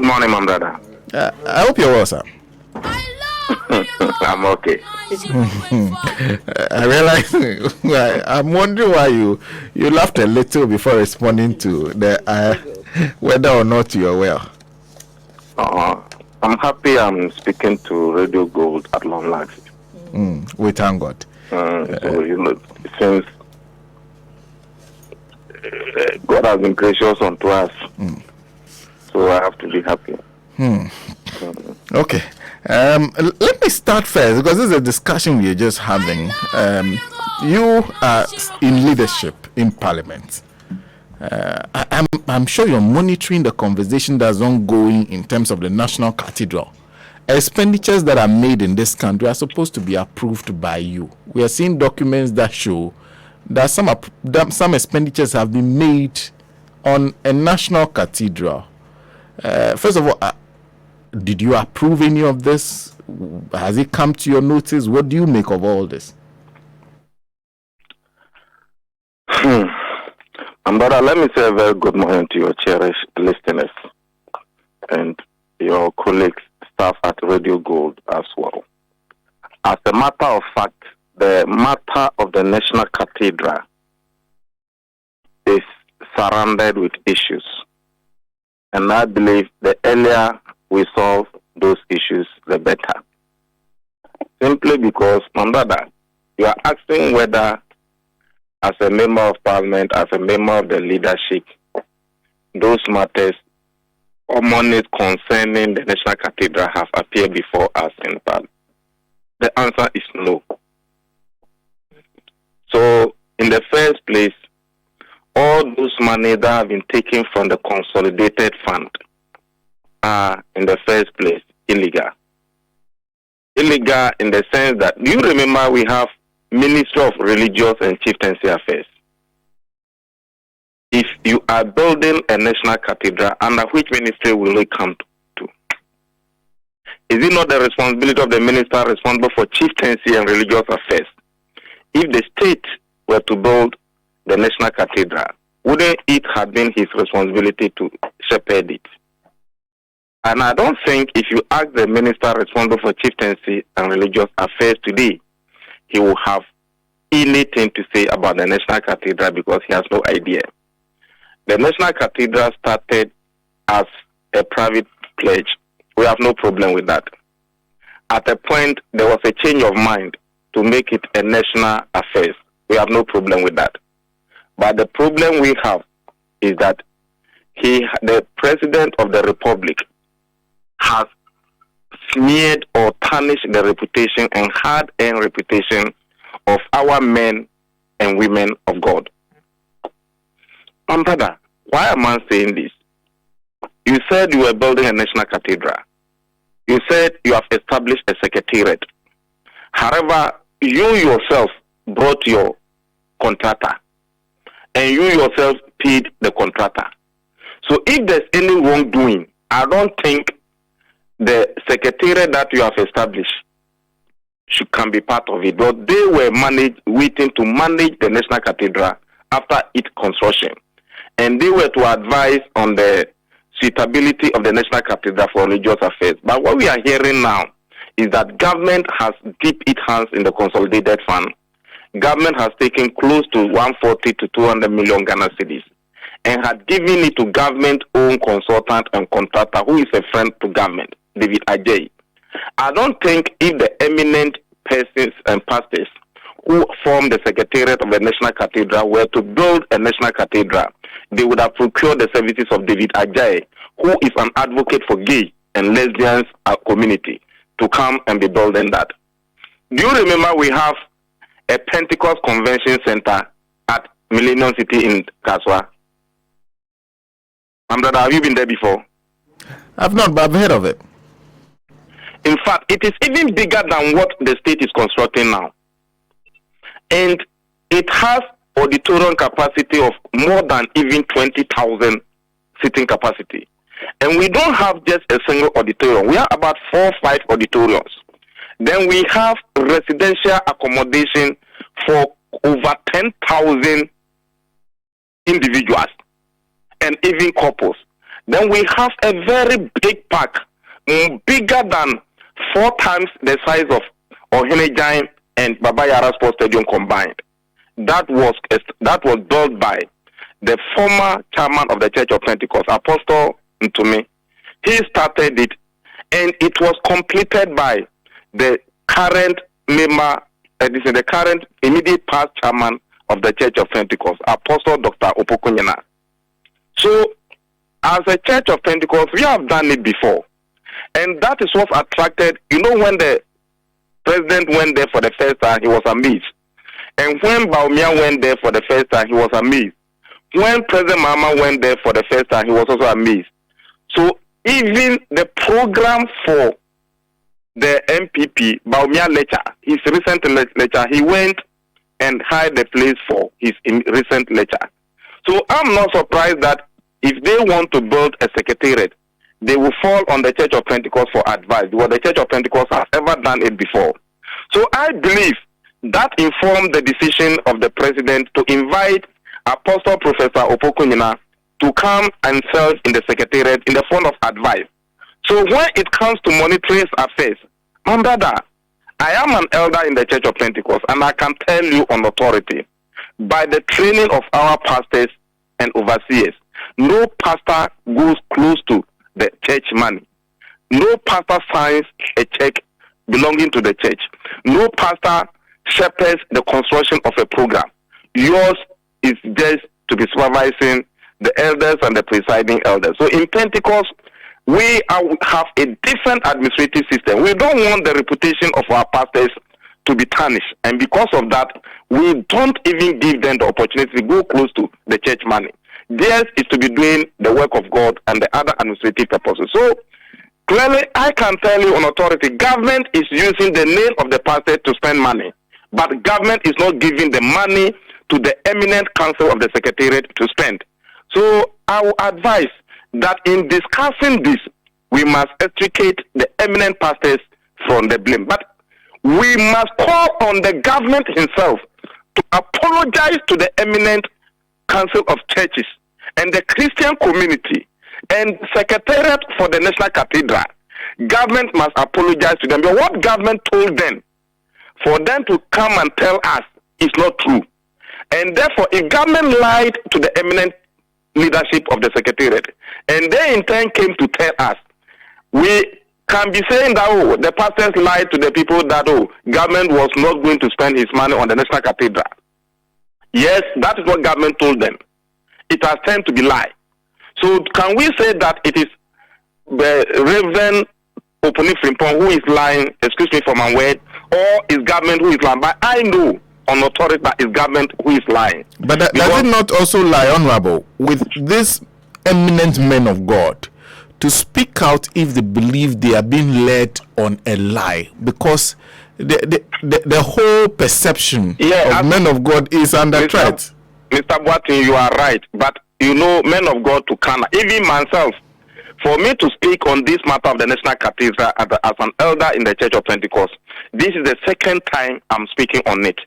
Good morning, my brother. I hope you're well, sir. I'm okay. I realize I'm wondering why you laughed a little before responding to the whether or not you're well. I'm happy I'm speaking to Radio Gold at long last. We thank God. Since God has been gracious unto us, so I have to be happy. Okay. Let me start first because this is a discussion we are just having. You are in leadership in Parliament. I'm sure you're monitoring the conversation that's ongoing in terms of the National Cathedral. Expenditures that are made in this country are supposed to be approved by you. We are seeing documents that show that some expenditures have been made on a national cathedral. First of all, did you approve any of this? Has it come to your notice? What do you make of all this? Brother, let me say a very good morning to your cherished listeners and your colleagues, staff at Radio Gold as well. As a matter of fact, the matter of the National Cathedral is surrounded with issues. And I believe the earlier we solve those issues, the better. Simply because, my brother, you are asking whether, as a member of Parliament, as a member of the leadership, those matters commonly concerning the National Cathedral have appeared before us in Parliament. The answer is no. So, in the first place, all those money that have been taken from the consolidated fund are, in the first place, illegal. Illegal in the sense that, do you remember we have Ministry of Religious and Chieftaincy Affairs? If you are building a national cathedral, under which ministry will it come to? Is it not the responsibility of the minister responsible for chieftaincy and religious affairs? If the state were to build the national cathedral, wouldn't it have been his responsibility to shepherd it? And I don't think if you ask the minister responsible for chieftaincy and religious affairs today, he will have anything to say about the National Cathedral because he has no idea. The National Cathedral started as a private pledge. We have no problem with that. At a point, there was a change of mind to make it a national affair. We have no problem with that. But the problem we have is that the President of the Republic has smeared or tarnished the reputation and hard-earned reputation of our men and women of God. Brother, why am I saying this? You said you were building a national cathedral. You said you have established a secretariat. However, you yourself brought your contractor and you yourself paid the contractor. So if there's any wrongdoing, I don't think the secretariat that you have established can be part of it. But they were waiting to manage the National Cathedral after its construction. And they were to advise on the suitability of the National Cathedral for religious affairs. But what we are hearing now is that government has dipped its hands in the consolidated fund. Government has taken close to 140 to 200 million Ghana cedis and had given it to government-owned consultant and contractor who is a friend to government, David Ajay. I don't think if the eminent persons and pastors who form the Secretariat of the National Cathedral were to build a national cathedral, they would have procured the services of David Ajay, who is an advocate for gay and lesbians community, to come and be building that. Do you remember we have a Pentecost Convention Center at Millennium City in Kaswa? Brother, have you been there before? I've not, but I've heard of it. In fact, it is even bigger than what the state is constructing now. And it has auditorium capacity of more than even 20,000 sitting capacity. And we don't have just a single auditorium. We have about 4 or 5 auditoriums. Then we have residential accommodation for over 10,000 individuals and even couples. Then we have a very big park, bigger than 4 times the size of Ohenejan and Baba Yara Sports Stadium combined. That was built by the former chairman of the Church of Pentecost, Apostle Ntumi. He started it, and it was completed by the current member, the current immediate past chairman of the Church of Pentecost, Apostle Dr. Opokunyina. So, as a Church of Pentecost, we have done it before. And that is what attracted, when the president went there for the first time, he was amazed. And when Baumia went there for the first time, he was amazed. When President Mahama went there for the first time, he was also amazed. So even the program for the MPP, Baumia lecture, his recent lecture, he went and hired the place for his recent lecture. So I'm not surprised that if they want to build a secretariat, they will fall on the Church of Pentecost for advice, because the Church of Pentecost has ever done it before. So I believe that informed the decision of the president to invite Apostle Professor Opokunyina to come and serve in the secretariat in the form of advice. So when it comes to monitoring affairs, my brother, I am an elder in the Church of Pentecost, and I can tell you on authority, by the training of our pastors and overseers, no pastor goes close to the church money. No pastor signs a check belonging to the church. No pastor shepherds the construction of a program. Yours is just to be supervising the elders and the presiding elders. So in Pentecost, we have a different administrative system. We don't want the reputation of our pastors to be tarnished. And because of that, we don't even give them the opportunity to go close to the church money. Theirs is to be doing the work of God and the other administrative purposes. So clearly, I can tell you on authority, government is using the name of the pastor to spend money, but government is not giving the money to the eminent council of the secretariat to spend. So I will advise that in discussing this, we must extricate the eminent pastors from the blame. But we must call on the government himself to apologize to the eminent council of churches and the Christian community and secretariat for the National Cathedral. Government must apologize to them. But what government told them, for them to come and tell us, is not true. And therefore, if government lied to the eminent leadership of the secretariat, and they in turn came to tell us, we can be saying that, the pastors lied to the people that, government was not going to spend his money on the National Cathedral. Yes, that is what government told them. It has turned to be lie. So can we say that it is the Reverend Oponi Frimpong who is lying, excuse me for my word, or is government who is lying? But I know on authority that is government who is lying. But does it not also lie, Honorable, with these eminent men of God to speak out if they believe they are being led on a lie? Because the whole perception of men of God is under threat. Mr. Boatin, you are right. But men of God to Kana, even myself, for me to speak on this matter of the National Cathedral as an elder in the Church of Pentecost, this is the second time I'm speaking on it.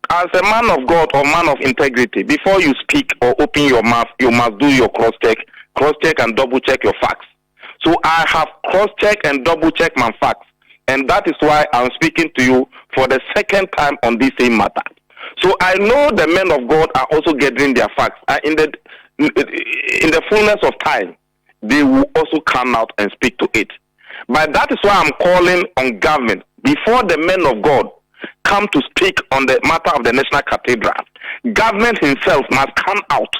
As a man of God or man of integrity, before you speak or open your mouth, you must do your cross-check and double-check your facts. So I have cross-checked and double-checked my facts. And that is why I'm speaking to you for the second time on this same matter. So I know the men of God are also gathering their facts. In the fullness of time, they will also come out and speak to it. But that is why I'm calling on government, before the men of God come to speak on the matter of the National Cathedral, government himself must come out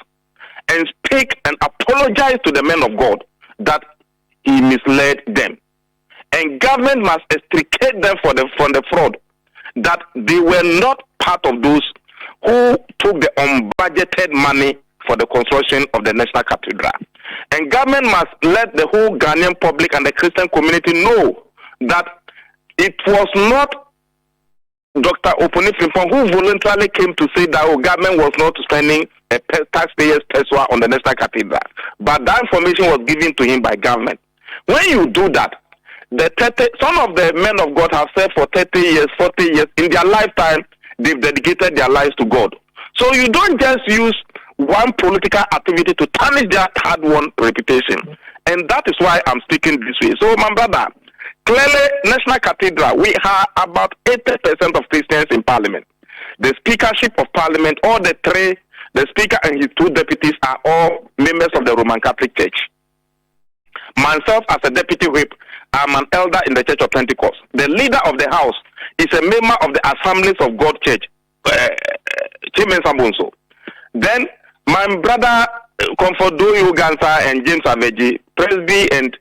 and speak and apologize to the men of God that he misled them. And government must extricate them from the fraud, that they were not part of those who took the unbudgeted money for the construction of the National Cathedral. And government must let the whole Ghanaian public and the Christian community know that it was not Dr. Oponi Frimpong who voluntarily came to say that government was not spending a taxpayers' peswa on the National Cathedral, but that information was given to him by government. When you do that, some of the men of God have said for 30 years, 40 years, in their lifetime, they've dedicated their lives to God. So you don't just use one political activity to tarnish their hard-won reputation. And that is why I'm speaking this way. So, my brother, clearly, National Cathedral, we have about 80% of Christians in Parliament. The Speakership of Parliament, all the three, the Speaker and his two deputies are all members of the Roman Catholic Church. Myself, as a deputy whip, I'm an elder in the Church of Pentecost. The leader of the house is a member of the Assemblies of God Church, Then, my brother, Comfordoyo Gansa and James Aveji, Presby and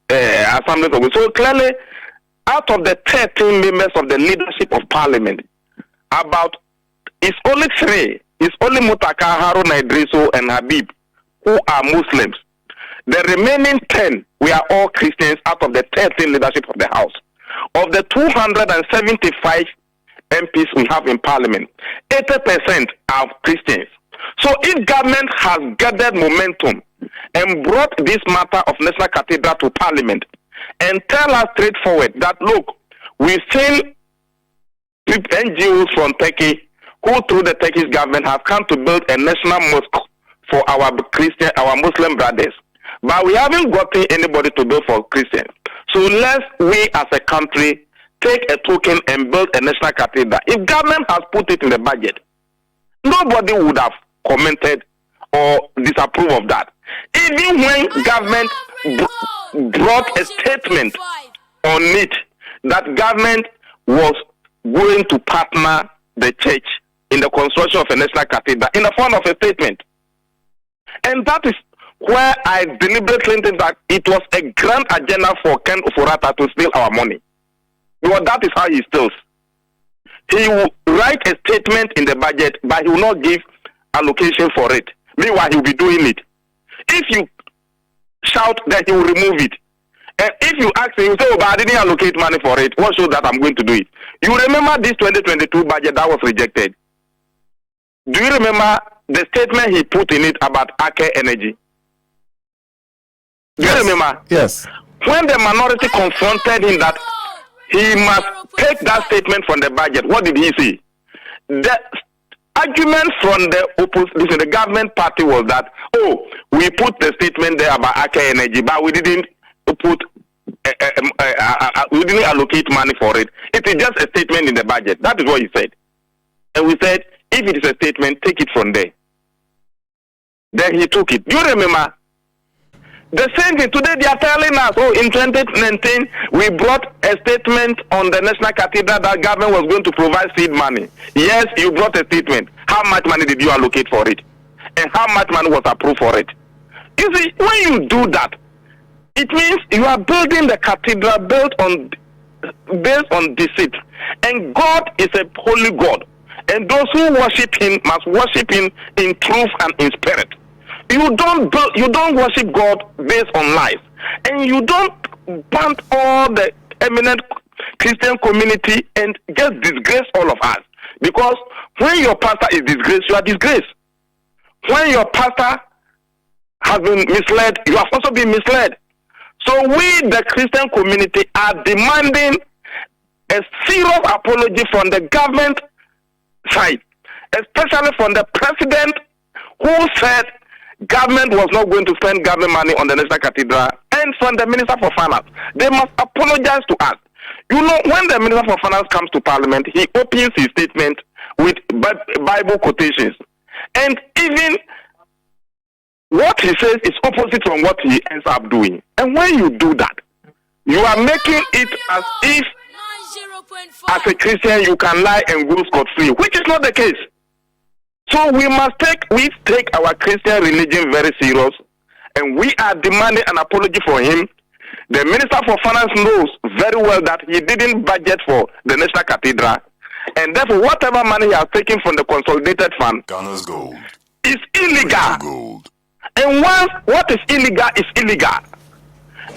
Assemblies of God. So clearly, out of the 13 members of the leadership of Parliament, it's only 3. It's only Mutaka, Haruna Idriso, and Habib who are Muslims. The remaining 10, we are all Christians out of the 13 leadership of the House. Of the 275 MPs we have in Parliament, 80% are Christians. So if government has gathered momentum and brought this matter of National Cathedral to Parliament and tell us straightforward that, look, we've seen NGOs from Turkey who through the Turkish government have come to build a national mosque for our Muslim brothers. But we haven't gotten anybody to build for Christians. So let's we as a country take a token and build a national cathedral. If government has put it in the budget, nobody would have commented or disapproved of that. Even when government brought a statement on it that government was going to partner the church in the construction of a national cathedral in the form of a statement. And that is where I deliberately think that it was a grand agenda for Ken Ofori-Atta to steal our money. Because that is how he steals. He will write a statement in the budget, but he will not give allocation for it. Meanwhile, he will be doing it. If you shout that he will remove it, and if you ask him, you say, oh, but I didn't allocate money for it, what shows that I'm going to do it? You remember this 2022 budget that was rejected? Do you remember the statement he put in it about Aker Energy? Do you remember? Yes. When the minority confronted him that he must take that statement from the budget, what did he say? The argument from the opposition, the government party, was that, oh, we put the statement there about Aker Energy, but we didn't put, we didn't allocate money for it. It is just a statement in the budget. That is what he said. And we said, if it is a statement, take it from there. Then he took it. Do you remember? The same thing. Today they are telling us, oh, in 2019, we brought a statement on the National Cathedral that government was going to provide seed money. Yes, you brought a statement. How much money did you allocate for it? And how much money was approved for it? You see, when you do that, it means you are building the cathedral based on deceit. And God is a holy God. And those who worship him must worship him in truth and in spirit. You don't worship God based on lies. And you don't want all the eminent Christian community and just disgrace all of us. Because when your pastor is disgraced, you are disgraced. When your pastor has been misled, you have also been misled. So we, the Christian community, are demanding a serious apology from the government side, especially from the president who said government was not going to spend government money on the National Cathedral, and from the Minister for Finance. They must apologize to us. You know, when the Minister for Finance comes to Parliament, he opens his statement with Bible quotations. And even what he says is opposite from what he ends up doing. And when you do that, you are making it as if, as a Christian, you can lie and go scot-free, which is not the case. So we take our Christian religion very serious, and we are demanding an apology for him. The Minister for Finance knows very well that he didn't budget for the National Cathedral, and therefore whatever money he has taken from the Consolidated Fund is illegal. And once what is illegal is illegal.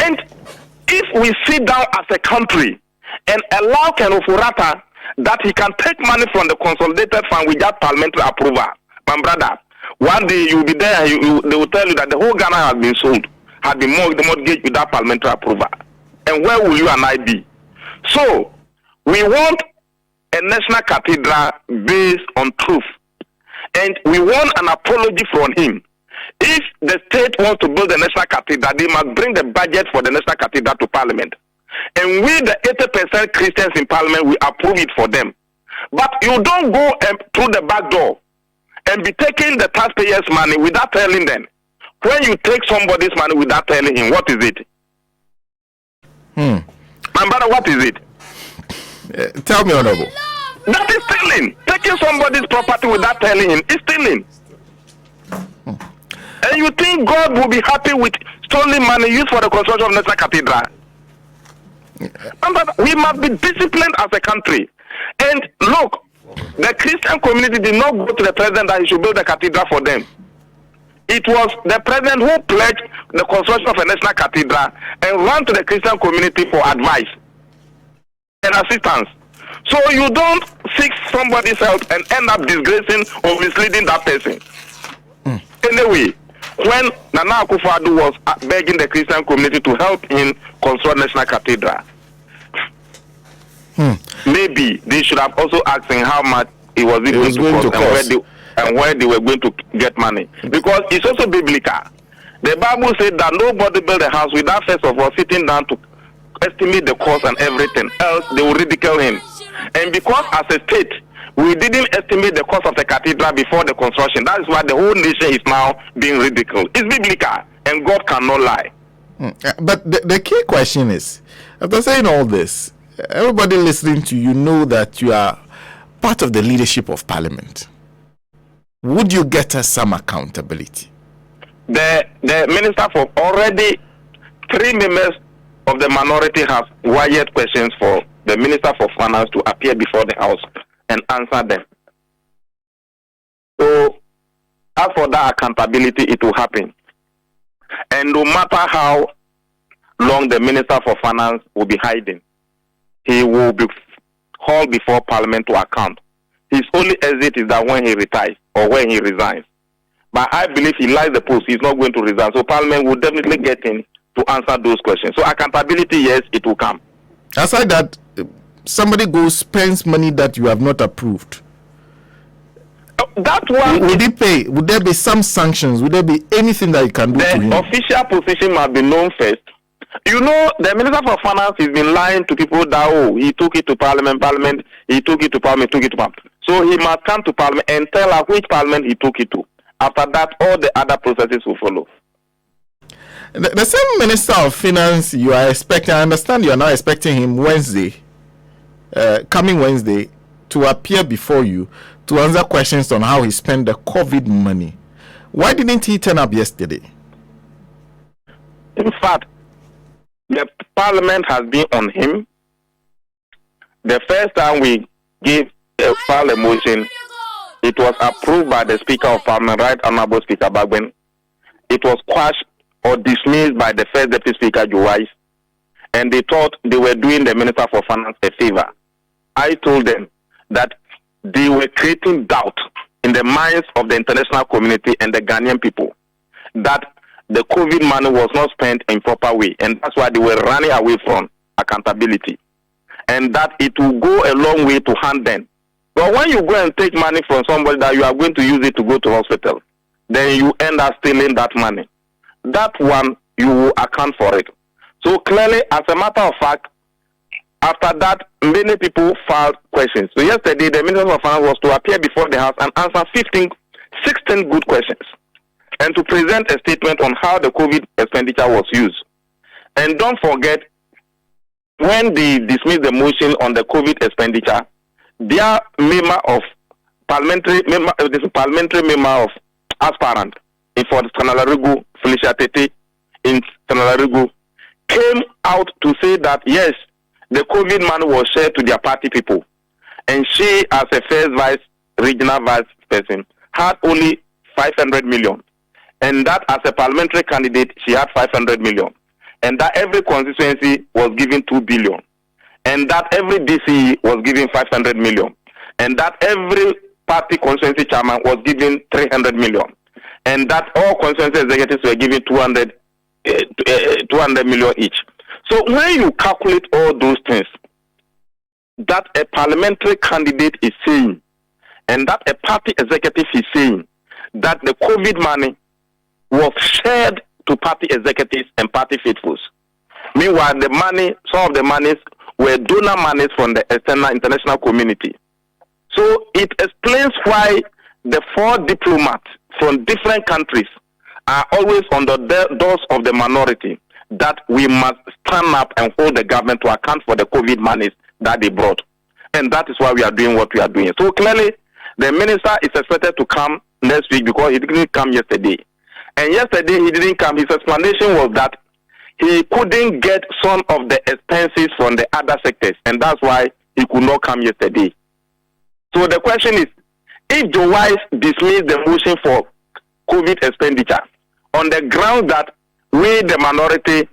And if we sit down as a country and allow Ken Ofori-Atta that he can take money from the Consolidated Fund without parliamentary approval, my brother, one day you will be there and they will tell you that the whole Ghana has been sold, has been mortgaged without parliamentary approval. And where will you and I be? So, we want a national cathedral based on truth. And we want an apology from him. If the state wants to build a national cathedral, they must bring the budget for the national cathedral to parliament. And we, the 80% Christians in parliament, we approve it for them. But you don't go through the back door and be taking the taxpayers' money without telling them. When you take somebody's money without telling him, what is it? My brother, what is it? Tell me, Honorable. That is stealing. Taking somebody's property without telling him is stealing. And you think God will be happy with stolen money used for the construction of National Cathedral? We must be disciplined as a country. And look, the Christian community did not go to the president that he should build a cathedral for them. It was the president who pledged the construction of a national cathedral and ran to the Christian community for advice and assistance. So you don't seek somebody's help and end up disgracing or misleading that person. Anyway, when Nana Akufo-Addo was begging the Christian community to help him construct National Cathedral, maybe they should have also asked him how much it was going to cost and where they were going to get money. Because it's also biblical. The Bible said that nobody built a house without first of all sitting down to estimate the cost and everything, else they will ridicule him. And because as a state, we didn't estimate the cost of the cathedral before the construction. That is why the whole nation is now being ridiculed. It's biblical, and God cannot lie. But the key question is, after saying all this, everybody listening to you know that you are part of the leadership of Parliament. Would you get us some accountability? The Minister for already 3 members of the minority have wired questions for the Minister for Finance to appear before the House and answer them. So, as for that accountability, it will happen. And no matter how long the Minister for Finance will be hiding, he will be called before Parliament to account. His only exit is that when he retires or when he resigns. But I believe he likes the post. He's not going to resign. So Parliament will definitely get him to answer those questions. So accountability, yes, it will come. Aside that, somebody goes spends money that you have not approved. That one would he pay? Would there be some sanctions? Would there be anything that you can do to him? The official position must be known first. You know, the Minister for Finance has been lying to people that he took it to Parliament, he took it to Parliament, So he must come to Parliament and tell us which Parliament he took it to. After that, all the other processes will follow. The same Minister of Finance you are expecting, I understand you are now expecting him coming Wednesday, to appear before you to answer questions on how he spent the COVID money. Why didn't he turn up yesterday? In fact, the Parliament has been on him. The first time we filed a motion, it was approved by the Speaker of Parliament, Right Honorable Speaker Bagben. It was quashed or dismissed by the first Deputy Speaker, Joyce, and they thought they were doing the Minister for Finance a favor. I told them that they were creating doubt in the minds of the international community and the Ghanaian people that the COVID money was not spent in proper way, and that's why they were running away from accountability, and that it will go a long way to hand them. But when you go and take money from somebody that you are going to use it to go to hospital, then you end up stealing that money. That one, you will account for it. So clearly, as a matter of fact, after that, many people filed questions. So yesterday, the Minister of Finance was to appear before the House and answer 16 good questions, and to present a statement on how the COVID expenditure was used. And don't forget, when they dismissed the motion on the COVID expenditure, their parliamentary member of aspirant for Tanalarigu, Felicia Tete in Tanalarigu, came out to say that yes, the COVID money was shared to their party people, and she, as a first regional vice person, had only 500 million, and that as a parliamentary candidate, she had 500 million, and that every constituency was given 2 billion, and that every DCE was given 500 million, and that every party constituency chairman was given 300 million, and that all constituency executives were given 200 million each. So when you calculate all those things that a parliamentary candidate is saying, and that a party executive is saying that the COVID money was shared to party executives and party faithfuls. Meanwhile, the money, some of the monies were donor monies from the external international community. So it explains why the 4 diplomats from different countries are always on the doors of the minority, that we must stand up and hold the government to account for the COVID monies that they brought. And that is why we are doing what we are doing. So clearly, the minister is expected to come next week because he didn't come yesterday. And yesterday he didn't come. His explanation was that he couldn't get some of the expenses from the other sectors, and that's why he could not come yesterday. So the question is, if Joe Wise dismissed the motion for COVID expenditure on the ground that we, the minority,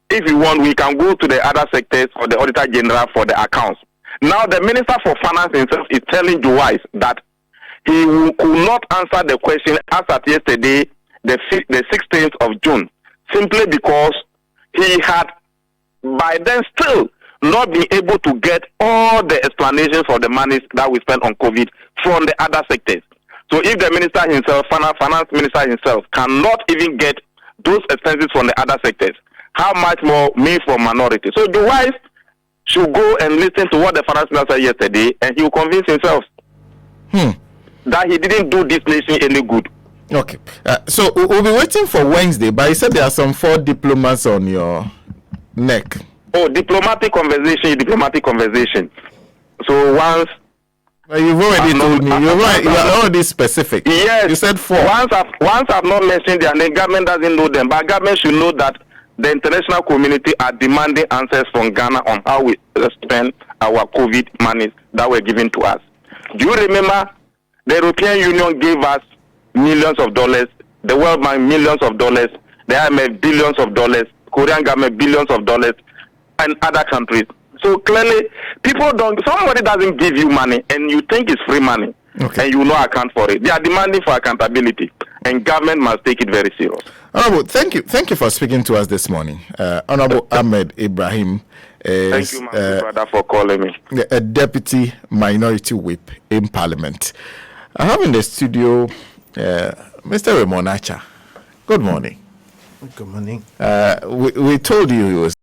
if we want, we can go to the other sectors or the Auditor General for the accounts. Now the Minister for Finance himself is telling Joe Wise that he could not answer the question as at yesterday, the 16th of June, simply because he had by then still not been able to get all the explanations for the monies that we spent on COVID from the other sectors. So if the minister himself, finance minister himself, cannot even get those expenses from the other sectors, how much more me for minority? So the Wise should go and listen to what the finance minister said yesterday, and he will convince himself that he didn't do this nation any good. Okay. So we'll be waiting for Wednesday, but you said there are some 4 diplomats on your neck. Oh, diplomatic conversation. So once... You've already told me. You are already specific. Yes. You said 4. Once I've not mentioned them, the government doesn't know them. But government should know that the international community are demanding answers from Ghana on how we spend our COVID monies that were given to us. Do you remember the European Union gave us millions of dollars, the World Bank millions of dollars, the IMF billions of dollars, Korean government billions of dollars, and other countries. So clearly, somebody doesn't give you money and you think it's free money, and you will not account for it. They are demanding for accountability, and government must take it very serious. Honorable, thank you for speaking to us this morning. Honorable AHMED IBRAHIM is, thank you, my brother, for calling me. A deputy minority whip in Parliament. I have in the studio Mr. Raymond Acha. Good morning. Good morning. We told you he was